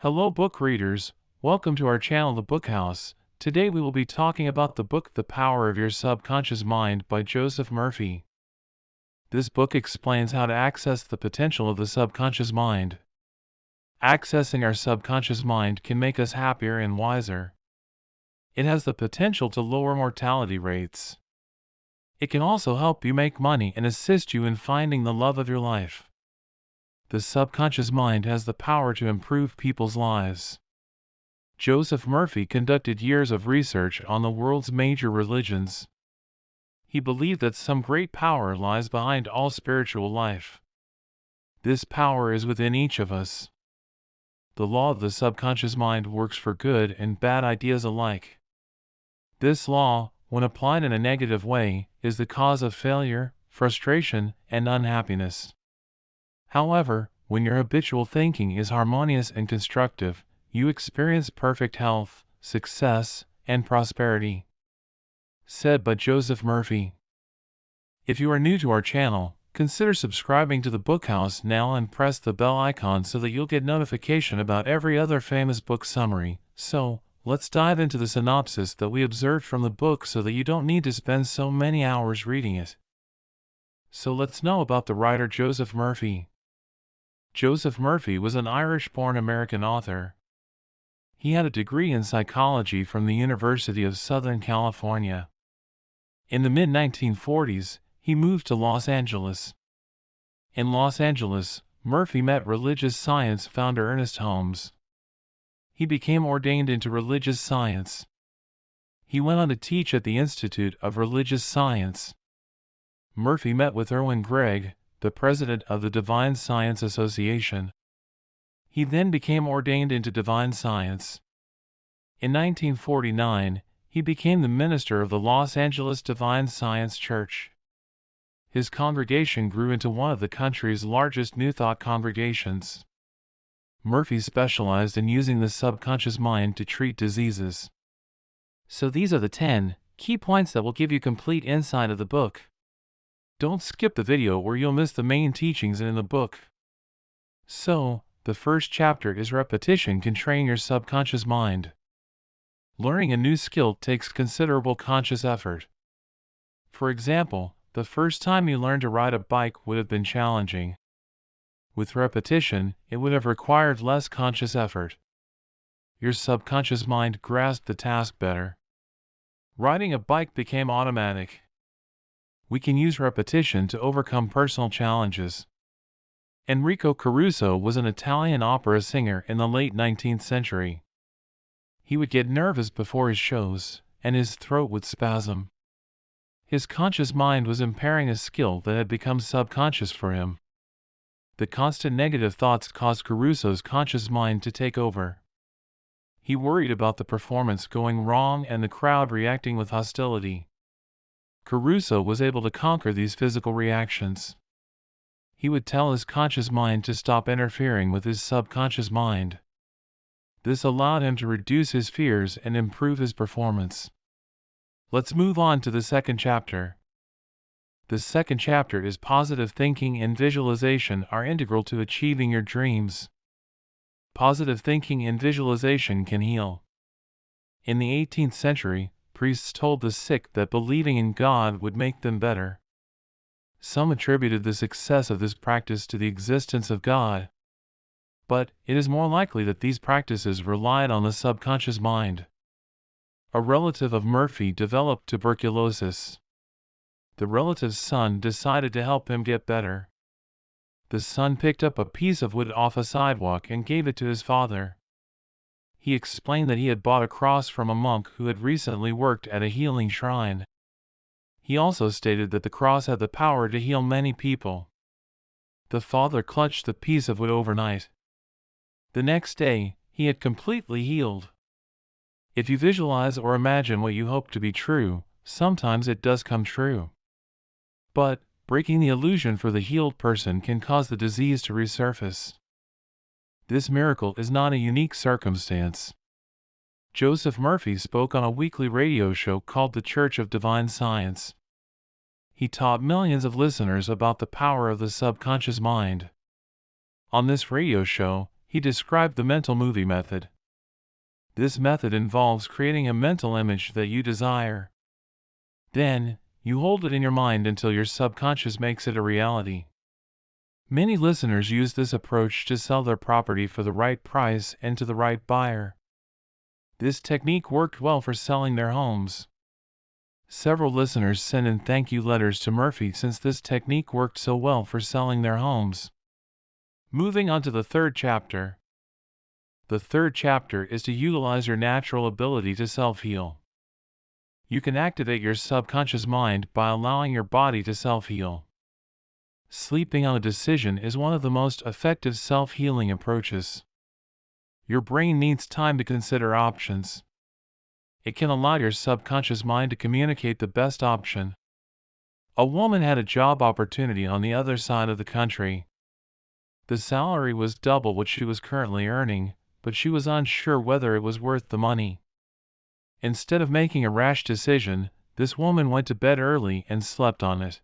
Hello book readers, welcome to our channel The Book House. Today we will be talking about the book The Power of Your Subconscious Mind by Joseph Murphy. This book explains how to access the potential of the subconscious mind. Accessing our subconscious mind can make us happier and wiser. It has the potential to lower mortality rates. It can also help you make money and assist you in finding the love of your life. The subconscious mind has the power to improve people's lives. Joseph Murphy conducted years of research on the world's major religions. He believed that some great power lies behind all spiritual life. This power is within each of us. The law of the subconscious mind works for good and bad ideas alike. This law, when applied in a negative way, is the cause of failure, frustration, and unhappiness. However, when your habitual thinking is harmonious and constructive, you experience perfect health, success, and prosperity. Said by Joseph Murphy. If you are new to our channel, consider subscribing to the Book House now and press the bell icon so that you'll get notification about every other famous book summary. So, let's dive into the synopsis that we observed from the book so that you don't need to spend so many hours reading it. So let's know about the writer Joseph Murphy. Joseph Murphy was an Irish-born American author. He had a degree in psychology from the University of Southern California. In the mid-1940s, he moved to Los Angeles. In Los Angeles, Murphy met religious science founder Ernest Holmes. He became ordained into religious science. He went on to teach at the Institute of Religious Science. Murphy met with Erwin Gregg, the president of the Divine Science Association. He then became ordained into divine science. In 1949, he became the minister of the Los Angeles Divine Science Church. His congregation grew into one of the country's largest New Thought congregations. Murphy specialized in using the subconscious mind to treat diseases. So these are the 10 key points that will give you complete insight of the book. Don't skip the video or you'll miss the main teachings in the book. So, the first chapter is repetition can train your subconscious mind. Learning a new skill takes considerable conscious effort. For example, the first time you learned to ride a bike would have been challenging. With repetition, it would have required less conscious effort. Your subconscious mind grasped the task better. Riding a bike became automatic. We can use repetition to overcome personal challenges. Enrico Caruso was an Italian opera singer in the late 19th century. He would get nervous before his shows, and his throat would spasm. His conscious mind was impairing a skill that had become subconscious for him. The constant negative thoughts caused Caruso's conscious mind to take over. He worried about the performance going wrong and the crowd reacting with hostility. Caruso was able to conquer these physical reactions. He would tell his conscious mind to stop interfering with his subconscious mind. This allowed him to reduce his fears and improve his performance. Let's move on to the second chapter. The second chapter is positive thinking and visualization are integral to achieving your dreams. Positive thinking and visualization can heal. In the 18th century, priests told the sick that believing in God would make them better. Some attributed the success of this practice to the existence of God. But it is more likely that these practices relied on the subconscious mind. A relative of Murphy developed tuberculosis. The relative's son decided to help him get better. The son picked up a piece of wood off a sidewalk and gave it to his father. He explained that he had bought a cross from a monk who had recently worked at a healing shrine. He also stated that the cross had the power to heal many people. The father clutched the piece of wood overnight. The next day, he had completely healed. If you visualize or imagine what you hope to be true, sometimes it does come true. But, breaking the illusion for the healed person can cause the disease to resurface. This miracle is not a unique circumstance. Joseph Murphy spoke on a weekly radio show called The Church of Divine Science. He taught millions of listeners about the power of the subconscious mind. On this radio show, He described the mental movie method. This method involves creating a mental image that you desire. Then, you hold it in your mind until your subconscious makes it a reality. Many listeners use this approach to sell their property for the right price and to the right buyer. This technique worked well for selling their homes. Several listeners sent in thank you letters to Murphy since this technique worked so well for selling their homes. Moving on to the third chapter. The third chapter is to utilize your natural ability to self-heal. You can activate your subconscious mind by allowing your body to self-heal. Sleeping on a decision is one of the most effective self-healing approaches. Your brain needs time to consider options. It can allow your subconscious mind to communicate the best option. A woman had a job opportunity on the other side of the country. The salary was double what she was currently earning, but she was unsure whether it was worth the money. Instead of making a rash decision, this woman went to bed early and slept on it.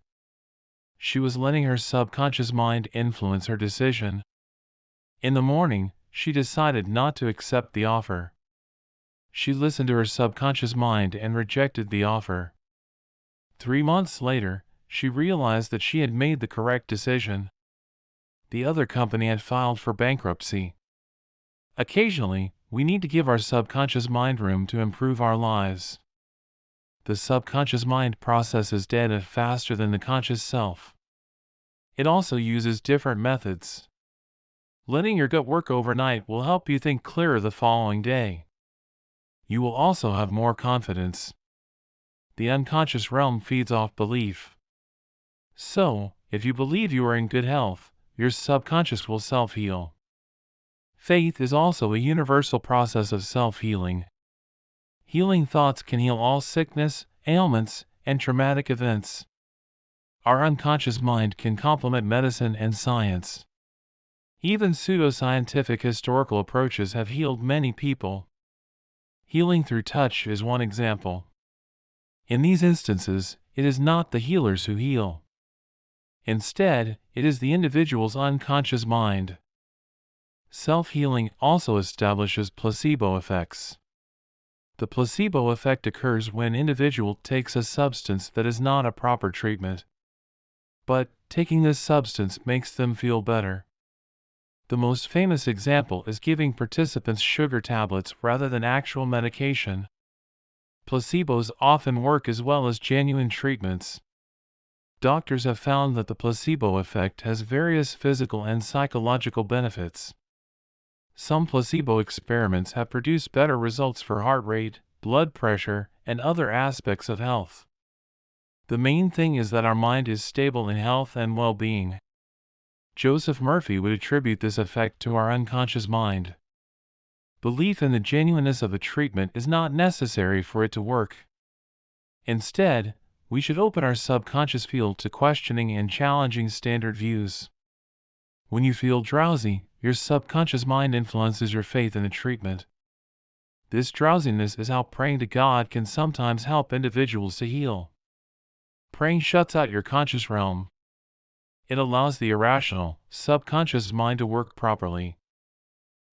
She was letting her subconscious mind influence her decision. In the morning, she decided not to accept the offer. She listened to her subconscious mind and rejected the offer. 3 months later, she realized that she had made the correct decision. The other company had filed for bankruptcy. Occasionally, we need to give our subconscious mind room to improve our lives. The subconscious mind processes data faster than the conscious self. It also uses different methods. Letting your gut work overnight will help you think clearer the following day. You will also have more confidence. The unconscious realm feeds off belief. So, if you believe you are in good health, your subconscious will self-heal. Faith is also a universal process of self-healing. Healing thoughts can heal all sickness, ailments, and traumatic events. Our unconscious mind can complement medicine and science. Even pseudoscientific historical approaches have healed many people. Healing through touch is one example. In these instances, it is not the healers who heal. Instead, it is the individual's unconscious mind. Self-healing also establishes placebo effects. The placebo effect occurs when an individual takes a substance that is not a proper treatment. But taking this substance makes them feel better. The most famous example is giving participants sugar tablets rather than actual medication. Placebos often work as well as genuine treatments. Doctors have found that the placebo effect has various physical and psychological benefits. Some placebo experiments have produced better results for heart rate, blood pressure, and other aspects of health. The main thing is that our mind is stable in health and well-being. Joseph Murphy would attribute this effect to our unconscious mind. Belief in the genuineness of a treatment is not necessary for it to work. Instead, we should open our subconscious field to questioning and challenging standard views. When you feel drowsy, your subconscious mind influences your faith in the treatment. This drowsiness is how praying to God can sometimes help individuals to heal. Praying shuts out your conscious realm. It allows the irrational, subconscious mind to work properly.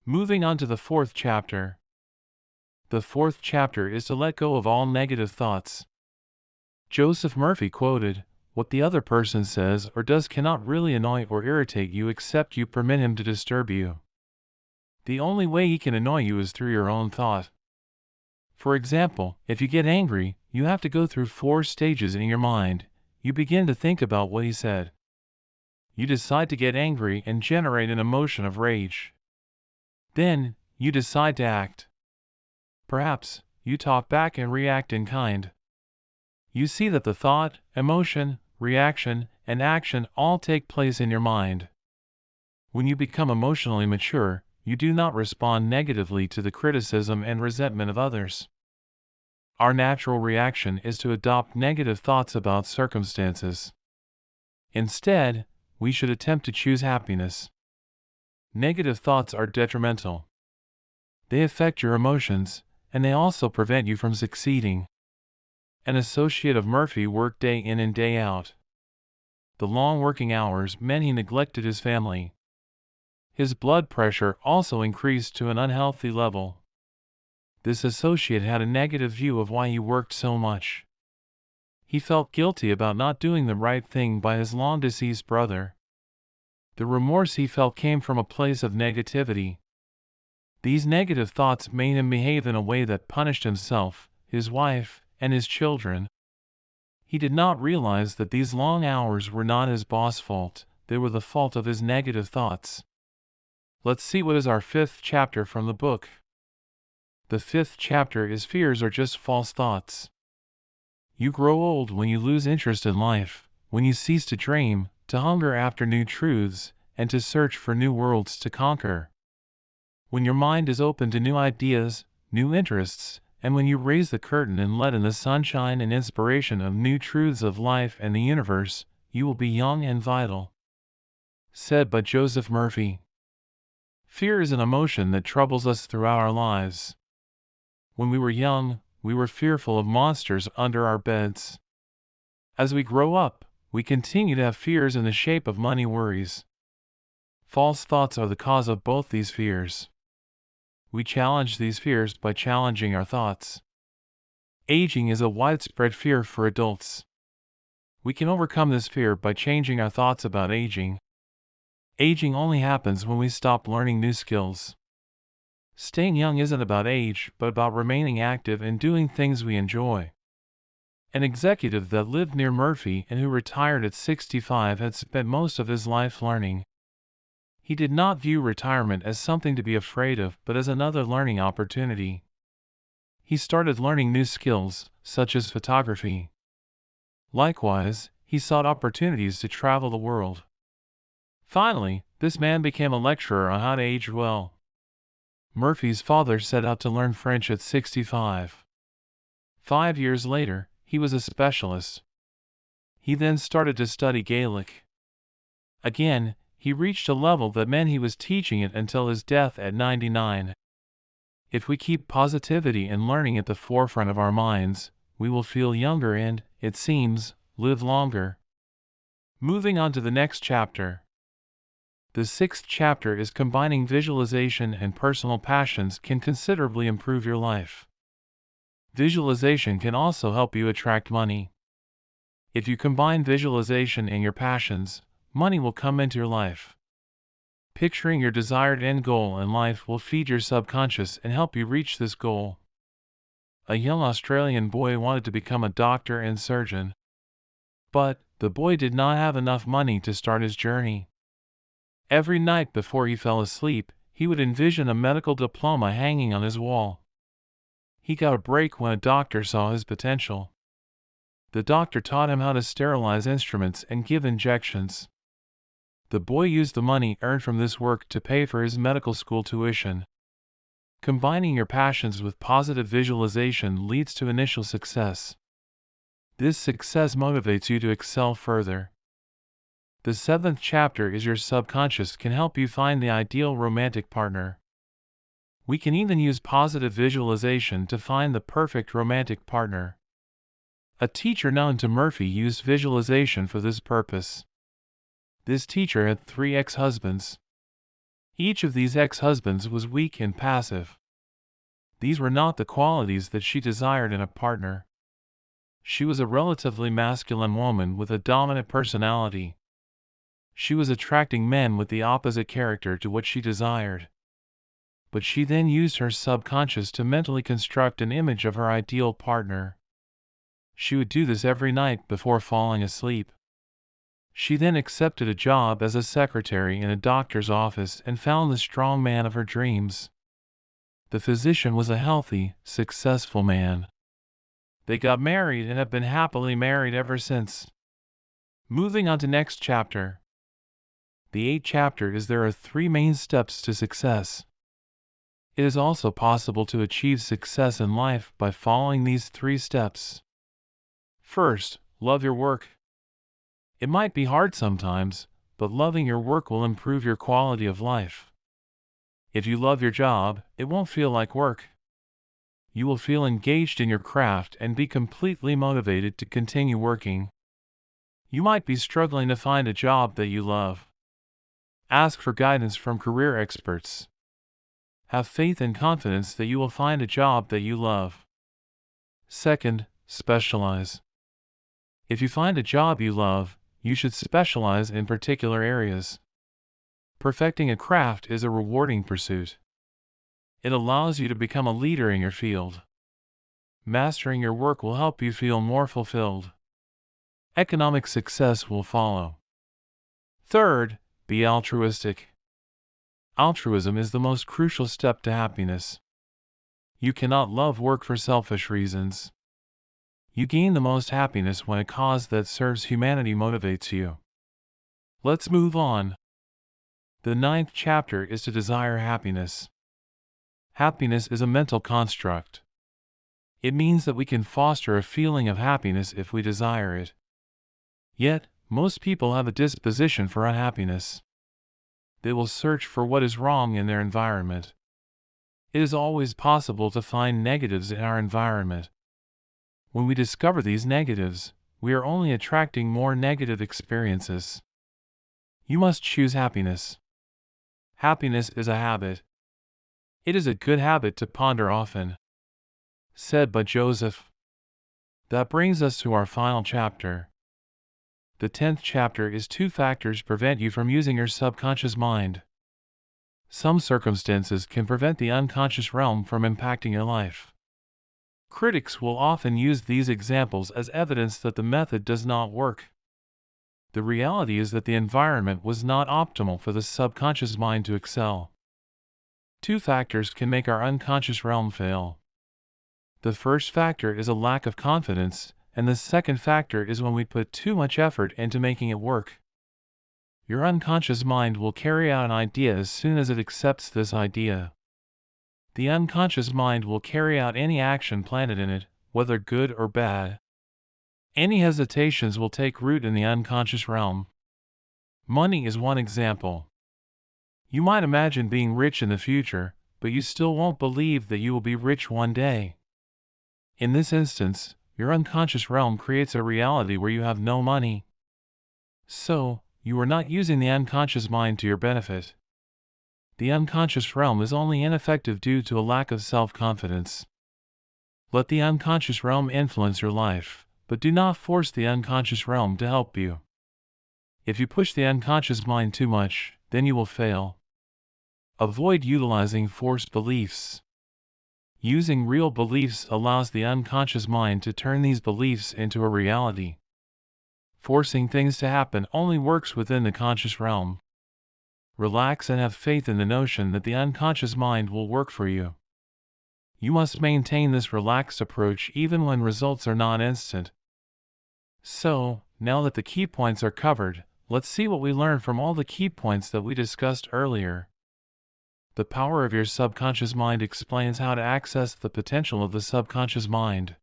Moving on to the fourth chapter. The fourth chapter is to let go of all negative thoughts. Joseph Murphy quoted, "What the other person says or does cannot really annoy or irritate you except you permit him to disturb you. The only way he can annoy you is through your own thought. For example, if you get angry, you have to go through 4 stages in your mind. You begin to think about what he said. You decide to get angry and generate an emotion of rage. Then, you decide to act. Perhaps, you talk back and react in kind. You see that the thought, emotion, reaction, and action all take place in your mind. When you become emotionally mature, you do not respond negatively to the criticism and resentment of others. Our natural reaction is to adopt negative thoughts about circumstances. Instead, we should attempt to choose happiness. Negative thoughts are detrimental. They affect your emotions, and they also prevent you from succeeding. An associate of Murphy worked day in and day out. The long working hours meant he neglected his family. His blood pressure also increased to an unhealthy level. This associate had a negative view of why he worked so much. He felt guilty about not doing the right thing by his long-deceased brother. The remorse he felt came from a place of negativity. These negative thoughts made him behave in a way that punished himself, his wife, and his children. He did not realize that these long hours were not his boss' fault, they were the fault of his negative thoughts. Let's see what is our fifth chapter from the book. The fifth chapter is Fears Are Just False Thoughts. You grow old when you lose interest in life, when you cease to dream, to hunger after new truths, and to search for new worlds to conquer. When your mind is open to new ideas, new interests, and when you raise the curtain and let in the sunshine and inspiration of new truths of life and the universe, you will be young and vital. Said by Joseph Murphy. Fear is an emotion that troubles us throughout our lives. When we were young, we were fearful of monsters under our beds. As we grow up, we continue to have fears in the shape of money worries. False thoughts are the cause of both these fears. We challenge these fears by challenging our thoughts. Aging is a widespread fear for adults. We can overcome this fear by changing our thoughts about aging. Aging only happens when we stop learning new skills. Staying young isn't about age, but about remaining active and doing things we enjoy. An executive that lived near Murphy and who retired at 65 had spent most of his life learning. He did not view retirement as something to be afraid of, but as another learning opportunity. He started learning new skills, such as photography. Likewise, he sought opportunities to travel the world. Finally, this man became a lecturer on how to age well. Murphy's father set out to learn French at 65. 5 years later, he was a specialist. He then started to study Gaelic. Again, he reached a level that meant he was teaching it until his death at 99. If we keep positivity and learning at the forefront of our minds, we will feel younger and, it seems, live longer. Moving on to the next chapter. The sixth chapter is Combining Visualization and Personal Passions can considerably improve your life. Visualization can also help you attract money. If you combine visualization and your passions, money will come into your life. Picturing your desired end goal in life will feed your subconscious and help you reach this goal. A young Australian boy wanted to become a doctor and surgeon. But the boy did not have enough money to start his journey. Every night before he fell asleep, he would envision a medical diploma hanging on his wall. He got a break when a doctor saw his potential. The doctor taught him how to sterilize instruments and give injections. The boy used the money earned from this work to pay for his medical school tuition. Combining your passions with positive visualization leads to initial success. This success motivates you to excel further. The seventh chapter is Your subconscious can help you find the ideal romantic partner. We can even use positive visualization to find the perfect romantic partner. A teacher known to Murphy used visualization for this purpose. This teacher had 3 ex-husbands. Each of these ex-husbands was weak and passive. These were not the qualities that she desired in a partner. She was a relatively masculine woman with a dominant personality. She was attracting men with the opposite character to what she desired. But she then used her subconscious to mentally construct an image of her ideal partner. She would do this every night before falling asleep. She then accepted a job as a secretary in a doctor's office and found the strong man of her dreams. The physician was a healthy, successful man. They got married and have been happily married ever since. Moving on to next chapter. The 8th chapter is There are 3 main steps to success. It is also possible to achieve success in life by following these 3 steps. First, love your work. It might be hard sometimes, but loving your work will improve your quality of life. If you love your job, it won't feel like work. You will feel engaged in your craft and be completely motivated to continue working. You might be struggling to find a job that you love. Ask for guidance from career experts. Have faith and confidence that you will find a job that you love. Second, specialize. If you find a job you love, you should specialize in particular areas. Perfecting a craft is a rewarding pursuit. It allows you to become a leader in your field. Mastering your work will help you feel more fulfilled. Economic success will follow. Third, be altruistic. Altruism is the most crucial step to happiness. You cannot love work for selfish reasons. You gain the most happiness when a cause that serves humanity motivates you. Let's move on. The 9th chapter is to desire happiness. Happiness is a mental construct. It means that we can foster a feeling of happiness if we desire it. Yet, most people have a disposition for unhappiness. They will search for what is wrong in their environment. It is always possible to find negatives in our environment. When we discover these negatives, we are only attracting more negative experiences. You must choose happiness. Happiness is a habit. It is a good habit to ponder often. Said by Joseph. That brings us to our final chapter. The 10th chapter is 2 factors prevent you from using your subconscious mind. Some circumstances can prevent the unconscious realm from impacting your life. Critics will often use these examples as evidence that the method does not work. The reality is that the environment was not optimal for the subconscious mind to excel. 2 factors can make our unconscious realm fail. The first factor is a lack of confidence, and the second factor is when we put too much effort into making it work. Your unconscious mind will carry out an idea as soon as it accepts this idea. The unconscious mind will carry out any action planted in it, whether good or bad. Any hesitations will take root in the unconscious realm. Money is one example. You might imagine being rich in the future, but you still won't believe that you will be rich one day. In this instance, your unconscious realm creates a reality where you have no money. So, you are not using the unconscious mind to your benefit. The unconscious realm is only ineffective due to a lack of self-confidence. Let the unconscious realm influence your life, but do not force the unconscious realm to help you. If you push the unconscious mind too much, then you will fail. Avoid utilizing forced beliefs. Using real beliefs allows the unconscious mind to turn these beliefs into a reality. Forcing things to happen only works within the conscious realm. Relax and have faith in the notion that the unconscious mind will work for you. You must maintain this relaxed approach even when results are not instant. So, now that the key points are covered, let's see what we learned from all the key points that we discussed earlier. The power of your subconscious mind explains how to access the potential of the subconscious mind.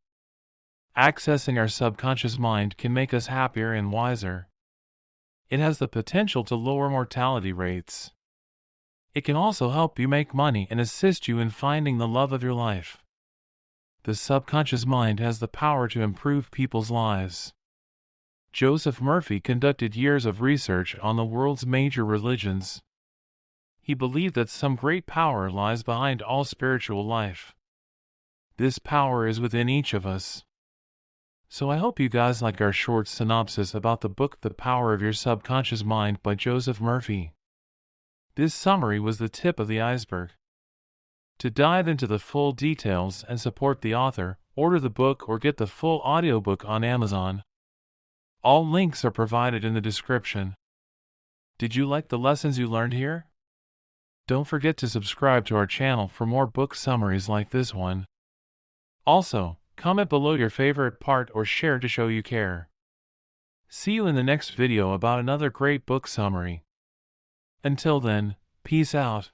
Accessing our subconscious mind can make us happier and wiser. It has the potential to lower mortality rates. It can also help you make money and assist you in finding the love of your life. The subconscious mind has the power to improve people's lives. Joseph Murphy conducted years of research on the world's major religions. He believed that some great power lies behind all spiritual life. This power is within each of us. So I hope you guys like our short synopsis about the book The Power of Your Subconscious Mind by Joseph Murphy. This summary was the tip of the iceberg. To dive into the full details and support the author, order the book or get the full audiobook on Amazon. All links are provided in the description. Did you like the lessons you learned here? Don't forget to subscribe to our channel for more book summaries like this one. Also, comment below your favorite part or share to show you care. See you in the next video about another great book summary. Until then, peace out.